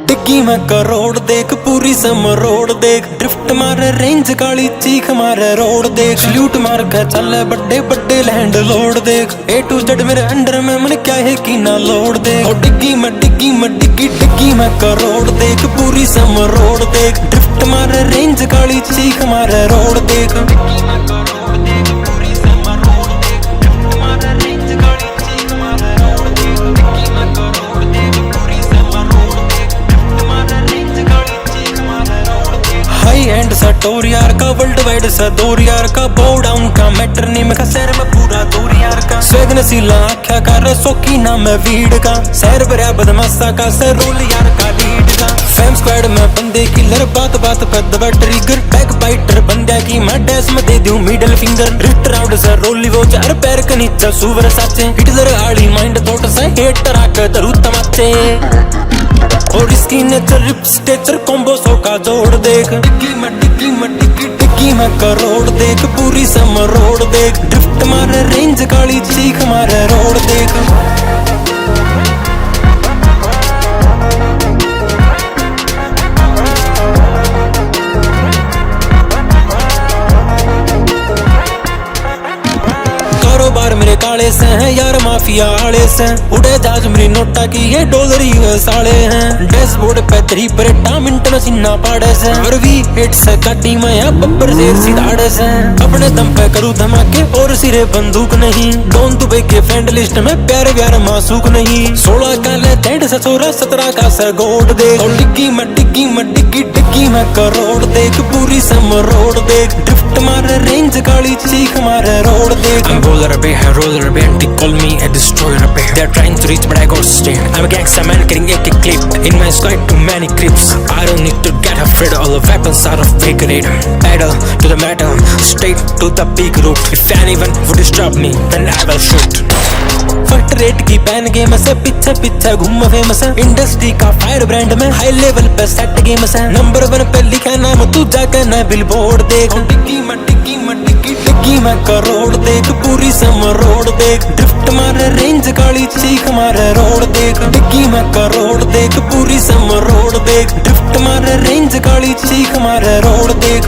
डिग्गी मैं करोड़ देख, पूरी समरोड़ देख, ड्रिफ्ट मारे रेंज काली चीख मारे रोड देख, सल्यूट मार के चले बड़े बड़े लैंड लोड देख, ए टू जेड मेरे अंडर में मन क्या है कि ना लोड देख। और डिग्गी मैं करोड़ देख, पूरी समरोड़ देख, ड्रिफ्ट मारे रेंज काली चीख मारे रोड देख। हाई एंड सा टोर यार का, वर्ल्ड वाइड सा दौर यार का, बो डाउन का मैटर नहीं मैं शहर में पूरा दूर यार का, स्वेग नसीला आख्या का रसोकी नाम है वीड का, शहर भरा बदमाशा का सर रोल यार का लीड का, फैम स्क्वाड में बंदे किलर, बात बात पे दबा ट्रिगर, बैक बाइटर बंदे की मैं डैश में दे दूं मिडल फिंगर, रिट राउंड सा रोली वो चार पैर के नीचे सुवर साचे, हिटलर आली माइंड थोट से हेटर आके तरू तमाचे, और इसकी नेचर रिप स्टेचर कॉम्बो सो का जोड़ देख। डिग्गी मैं करोड़ देख, पूरी समरोड़ देख, ड्रिफ्ट मारे रेंज काली चीख मारे रोड देख। कारोबार मेरे काले से हैं यार, माफिया आले से, उड़े जहाज मेरी नोटा की ये डॉलर यूएस आले हैं, डैशबोर्ड पे 3 बरेटा मिनट में सीना पाड़े से, और भी हिट से गाड़ी में या बब्बर से सिधाड़े से, अपने दम पे करूँ धमाके और सिरे बंदूक नहीं, डॉन दुबई के फ्रेंड लिस्ट में प्यार व्यार मासूक नहीं, 16 का ले 1.5 17 का से गोड देख। और डिग्गी मैं करोड़ देख, पूरी समरोड़ देख, ड्रिफ्ट मारे रेंज काली चीख मारे रोड देख। I'm roller a bit, roller a bit, they call me a destroyer a bit. They're trying to reach but I got stay. I'm a gangster man getting AK clipped. In my sky too many creeps. I don't need to get afraid, all the weapons are of fake grade. Pedal to the metal, straight to the big route. If anyone would disturb me, then I will shoot. First rate की pan game से पीछे पीछे घूम famous है, industry का fire brand में high level पे set game से, नंबर 1 पे लिखा नाम तू जाकर ना बिलबोर्ड देख। डिग्गी मैं करोड़ देख, पूरी समरोड़ देख, ड्रिफ्ट मारे रेंज काली चीख मारे रोड देख। डिग्गी मैं करोड़ देख, पूरी समरोड़ देख, ड्रिफ्ट मारे रेंज काली चीख मारे रोड देख।